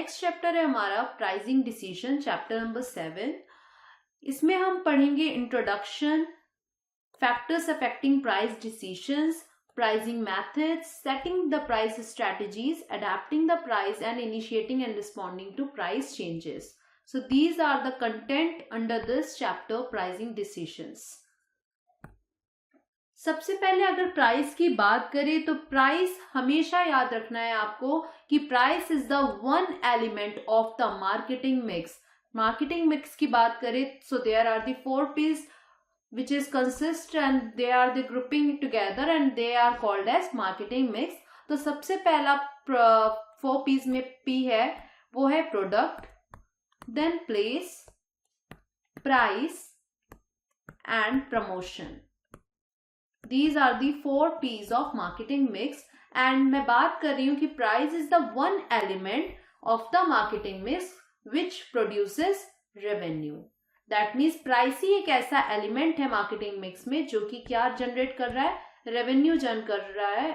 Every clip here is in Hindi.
नेक्स्ट चैप्टर है हमारा प्राइसिंग डिसीजन, चैप्टर नंबर 7। इसमें हम पढ़ेंगे introduction, factors affecting price decisions, pricing methods, setting the price strategies, adapting the price, and initiating and responding to price changes. So these are the content under this chapter, pricing decisions. सबसे पहले अगर प्राइस की बात करें तो प्राइस हमेशा याद रखना है आपको कि price is the one element of the marketing mix. Marketing mix की बात करें so there are the 4 P's which is consist and they are the grouping together and they are called as marketing mix. तो सबसे पहला 4 P's में P है वो है product, then place, price and promotion. These are the 4 P's of marketing mix and मैं बात कर रही हूँ कि price is the one element of the marketing mix which produces revenue. That means price ही एक ऐसा एलिमेंट है मार्केटिंग मिक्स में जो कि क्या जनरेट कर रहा है, रेवेन्यू जनरेट कर रहा है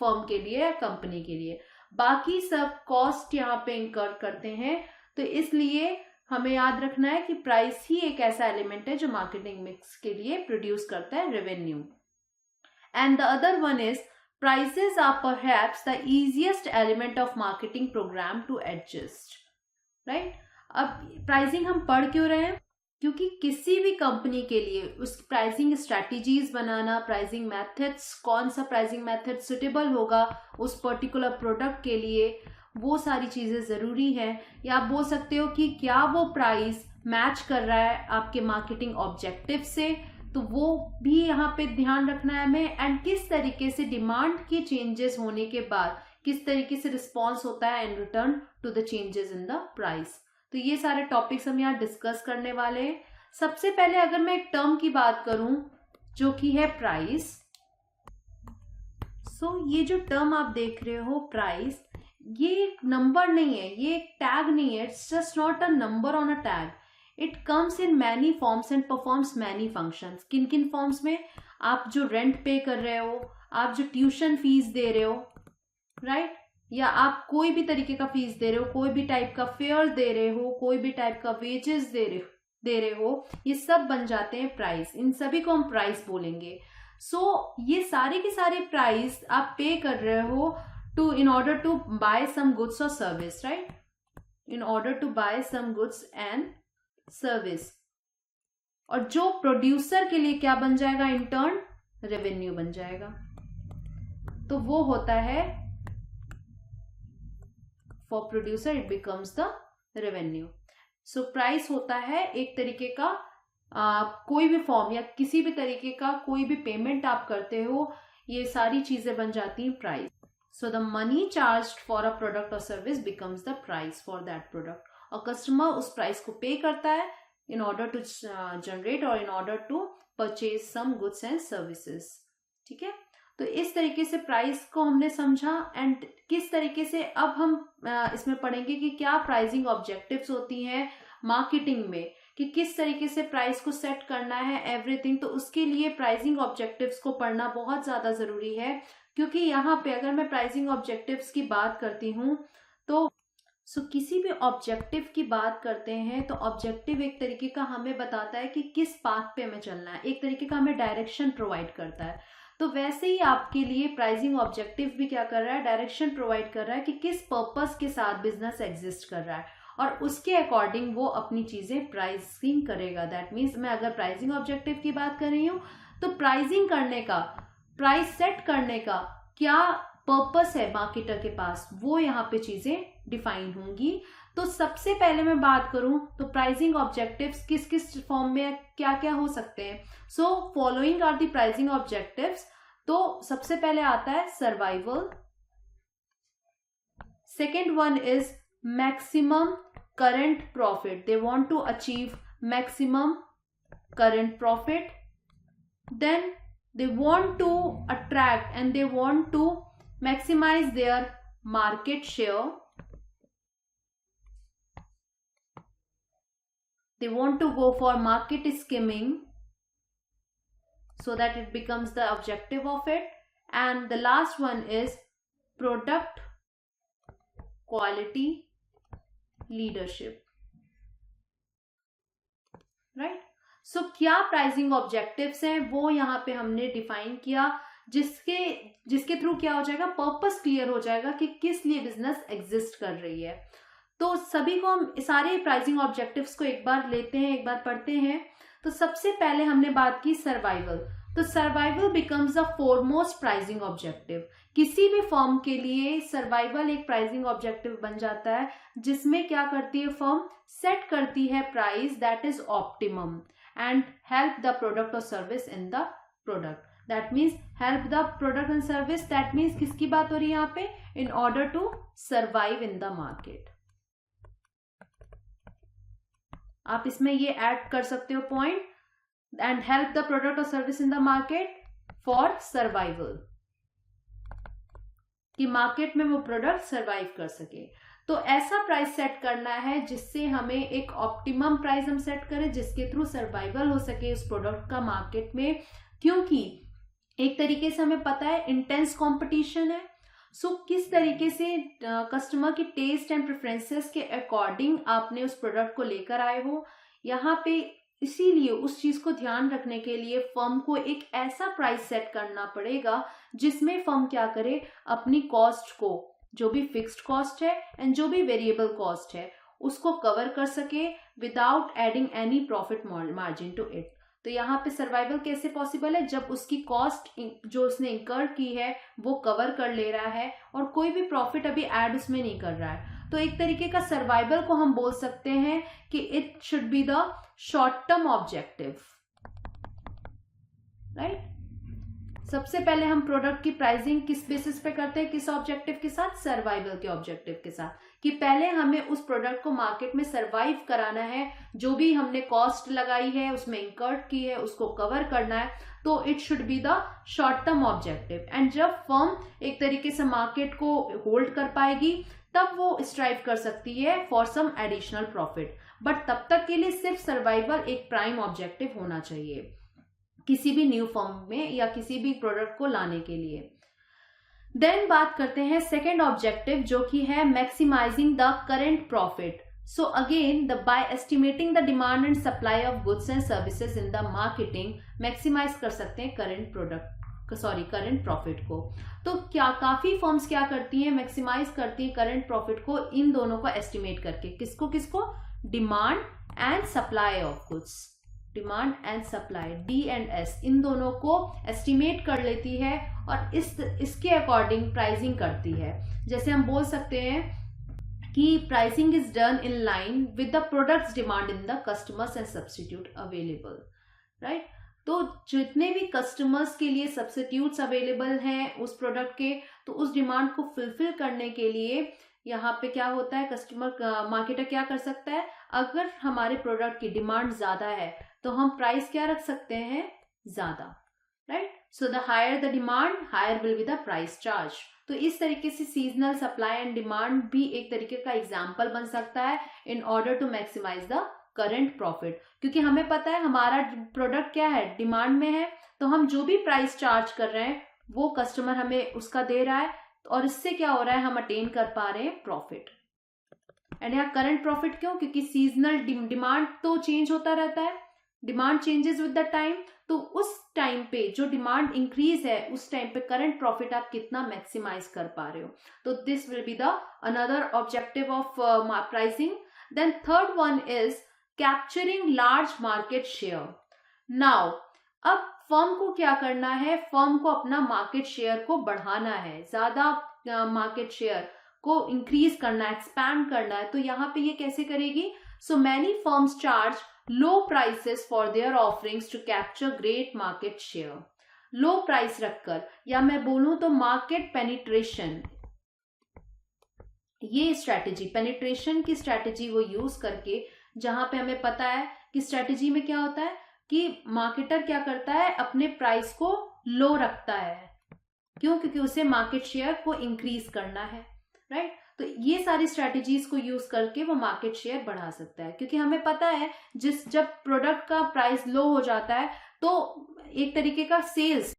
फर्म के लिए या कंपनी के लिए। बाकी सब कॉस्ट यहाँ पे इंकर करते हैं, तो इसलिए हमें याद रखना है कि प्राइस ही एक ऐसा एलिमेंट है जो मार्केटिंग मिक्स के लिए प्रोड्यूस करता है revenue. And the other one is prices are perhaps the easiest element of marketing program to adjust, right. अब प्राइसिंग हम पढ़ क्यों रहे हैं, क्योंकि किसी भी कंपनी के लिए उस प्राइसिंग स्ट्रैटेजीज बनाना, प्राइसिंग मेथड्स, कौन सा प्राइसिंग मेथड सुटेबल होगा उस पर्टिकुलर प्रोडक्ट के लिए, वो सारी चीज़ें ज़रूरी है। या आप बोल सकते हो कि क्या वो प्राइस मैच कर रहा है आपके मार्केटिंग ऑब्जेक्टिव से, तो वो भी यहाँ पे ध्यान रखना है हमें। एंड किस तरीके से डिमांड के चेंजेस होने के बाद किस तरीके से रिस्पॉन्स होता है in return to the changes in the price. तो ये सारे टॉपिक्स हम यहाँ डिस्कस करने वाले हैं। सबसे पहले अगर मैं एक टर्म की बात करूं जो कि है प्राइस, ये जो टर्म आप देख रहे हो प्राइस, ये एक नंबर नहीं है, ये एक टैग नहीं है, it's just not a number on a tag. It comes in many forms and performs many functions. किन किन फॉर्म्स में, आप जो रेंट पे कर रहे हो, आप जो ट्यूशन फीस दे रहे हो, राइट, या आप कोई भी तरीके का फीस दे रहे हो, कोई भी टाइप का फेयर दे रहे हो, कोई भी टाइप का वेजेस दे रहे हो, ये सब बन जाते हैं प्राइस। इन सभी को हम प्राइस बोलेंगे। ये सारे के सारे प्राइस आप पे कर रहे हो in order to buy some goods और service, right, in order to buy some goods and service. और जो प्रोड्यूसर के लिए क्या बन जाएगा, इन टर्न रेवेन्यू बन जाएगा। तो वो होता है for producer it becomes the revenue. So price होता है एक तरीके का कोई भी फॉर्म या किसी भी तरीके का कोई भी पेमेंट आप करते हो, ये सारी चीजें बन जाती हैं price. So the money charged for a product और service becomes the price for that product. और कस्टमर उस प्राइस को पे करता है इन ऑर्डर टू जनरेट और in order to purchase some goods and services. ठीक है, तो इस तरीके से प्राइस को हमने समझा। एंड किस तरीके से अब हम इसमें पढ़ेंगे कि क्या प्राइसिंग ऑब्जेक्टिव्स होती हैं मार्केटिंग में, कि किस तरीके से प्राइस को सेट करना है एवरीथिंग। तो उसके लिए प्राइसिंग ऑब्जेक्टिव्स को पढ़ना बहुत ज़्यादा ज़रूरी है, क्योंकि यहाँ पे अगर मैं प्राइसिंग ऑब्जेक्टिव्स की बात करती हूँ तो किसी भी ऑब्जेक्टिव की बात करते हैं तो ऑब्जेक्टिव एक तरीके का हमें बताता है कि किस पाथ पे हमें चलना है, एक तरीके का हमें डायरेक्शन प्रोवाइड करता है। तो वैसे ही आपके लिए प्राइसिंग ऑब्जेक्टिव भी क्या कर रहा है, डायरेक्शन प्रोवाइड कर रहा है कि किस पर्पस के साथ बिजनेस एग्जिस्ट कर रहा है और उसके अकॉर्डिंग वो अपनी चीजें प्राइसिंग करेगा। दैट मीन्स मैं अगर प्राइसिंग ऑब्जेक्टिव की बात कर रही हूँ तो प्राइसिंग करने का, प्राइस सेट करने का क्या पर्पस है मार्केटर के पास, वो यहाँ पे चीजें डिफाइन होंगी। तो सबसे पहले मैं बात करूं तो प्राइसिंग ऑब्जेक्टिव्स किस किस फॉर्म में क्या क्या हो सकते हैं। Following are the pricing objectives. तो सबसे पहले आता है survival, second one is maximum current profit, they want to achieve maximum current profit, then they want to attract and they want to maximize their market share, they want to go for market skimming so that it becomes the objective of it. And the last one is product quality leadership, right. So क्या प्राइसिंग ऑब्जेक्टिव्स हैं वो यहाँ पे हमने डिफाइन किया, जिसके थ्रू क्या हो जाएगा, पर्पस क्लियर हो जाएगा कि किस लिए बिजनेस एग्जिस्ट कर रही है। तो सभी को हम सारे प्राइसिंग ऑब्जेक्टिव्स को एक बार लेते हैं, एक बार पढ़ते हैं। तो सबसे पहले हमने बात की सर्वाइवल। तो survival becomes the foremost pricing objective. किसी भी फर्म के लिए सर्वाइवल एक प्राइसिंग ऑब्जेक्टिव बन जाता है, जिसमें क्या करती है फर्म, सेट करती है price that is optimum and help the product और service in the product. That means help the product and service, that means किसकी बात हो रही है यहाँ पे, in order to survive in the market. आप इसमें ये ऐड कर सकते हो point, and help the product और service in the market for survival, कि मार्केट में वो प्रोडक्ट सर्वाइव कर सके। तो ऐसा प्राइस सेट करना है जिससे हमें एक ऑप्टिमम प्राइस हम सेट करें, जिसके थ्रू सर्वाइवल हो सके उस प्रोडक्ट का मार्केट में, क्योंकि एक तरीके से हमें पता है इंटेंस कंपटीशन है। सो किस तरीके से कस्टमर की टेस्ट एंड प्रेफरेंसेस के अकॉर्डिंग आपने उस प्रोडक्ट को लेकर आए हो, यहाँ पे इसीलिए उस चीज को ध्यान रखने के लिए फर्म को एक ऐसा प्राइस सेट करना पड़ेगा जिसमें फर्म क्या करे, अपनी कॉस्ट को, जो भी फिक्स्ड कॉस्ट है एंड जो भी वेरिएबल कॉस्ट है, उसको कवर कर सके without adding any profit margin to it. तो यहाँ पे सर्वाइवल कैसे पॉसिबल है, जब उसकी कॉस्ट जो उसने इंकर की है वो कवर कर ले रहा है और कोई भी प्रॉफिट अभी ऐड उसमें नहीं कर रहा है। तो एक तरीके का सर्वाइवल को हम बोल सकते हैं कि it should be the short term objective, right. सबसे पहले हम प्रोडक्ट की प्राइसिंग किस बेसिस पे करते हैं, किस ऑब्जेक्टिव के साथ, सर्वाइवल के ऑब्जेक्टिव के साथ, कि पहले हमें उस प्रोडक्ट को मार्केट में सर्वाइव कराना है, जो भी हमने कॉस्ट लगाई है उसमें इंकर्ड की है उसको कवर करना है। तो it should be the short term objective. And जब फर्म एक तरीके से मार्केट को होल्ड कर पाएगी तब वो स्ट्राइव कर सकती है for some additional profit, but तब तक के लिए सिर्फ सर्वाइवल एक प्राइम ऑब्जेक्टिव होना चाहिए किसी भी न्यू फर्म में या किसी भी प्रोडक्ट को लाने के लिए। देन बात करते हैं सेकेंड ऑब्जेक्टिव, जो कि है maximising the current profit. So again by estimating the demand and supply of goods and services in the marketing, maximise कर सकते हैं करंट प्रॉफिट को। तो क्या काफी फर्म्स क्या करती हैं, मैक्सिमाइज करती हैं करंट प्रॉफिट को इन दोनों को एस्टिमेट करके, किसको, demand and supply of goods, demand and supply, D&S, इन दोनों को एस्टिमेट कर लेती है और इसके अकॉर्डिंग प्राइसिंग करती है। जैसे हम बोल सकते हैं कि pricing is done in line with the products demand in the customers and substitute available, right. तो जितने भी कस्टमर्स के लिए सब्स्टिट्यूट्स अवेलेबल हैं उस प्रोडक्ट के, तो उस डिमांड को फुलफिल करने के लिए यहाँ पे क्या होता है, मार्केटर क्या कर सकता है, अगर हमारे प्रोडक्ट की डिमांड ज्यादा है तो हम प्राइस क्या रख सकते हैं, ज्यादा, right. So the higher the demand, higher will be the price charge. तो इस तरीके से सीजनल सप्लाई एंड डिमांड भी एक तरीके का एग्जाम्पल बन सकता है in order to maximise the current profit, क्योंकि हमें पता है हमारा प्रोडक्ट क्या है, डिमांड में है, तो हम जो भी प्राइस चार्ज कर रहे हैं वो कस्टमर हमें उसका दे रहा है और इससे क्या हो रहा है, हम अटेन कर पा रहे हैं प्रॉफिट। एंड यहाँ करंट प्रॉफिट क्यों, क्योंकि सीजनल डिमांड तो चेंज होता रहता है, demand changes with the time, तो उस टाइम पे जो डिमांड इंक्रीज है उस टाइम पे करंट प्रॉफिट आप कितना मैक्सिमाइज कर पा रहे हो। तो this will be the another objective of pricing. Then third one is capturing large market share. Now अब फर्म को क्या करना है, फर्म को अपना मार्केट शेयर को बढ़ाना है, ज्यादा मार्केट शेयर को इंक्रीज करना है, एक्सपैंड करना है। तो यहाँ पे ये कैसे करेगी, so many firms charge low prices for their offerings to capture great market share. Low price रखकर, या मैं बोलूं तो मार्केट पेनिट्रेशन, ये स्ट्रैटेजी, पेनिट्रेशन की स्ट्रैटेजी वो यूज करके, जहां पे हमें पता है कि स्ट्रैटेजी में क्या होता है कि मार्केटर क्या करता है, अपने प्राइस को लो रखता है, क्यों, क्योंकि उसे मार्केट शेयर को इंक्रीज करना है, राइट। तो ये सारी स्ट्रैटेजीज को यूज करके वो मार्केट शेयर बढ़ा सकता है, क्योंकि हमें पता है जब प्रोडक्ट का प्राइस लो हो जाता है तो एक तरीके का सेल्स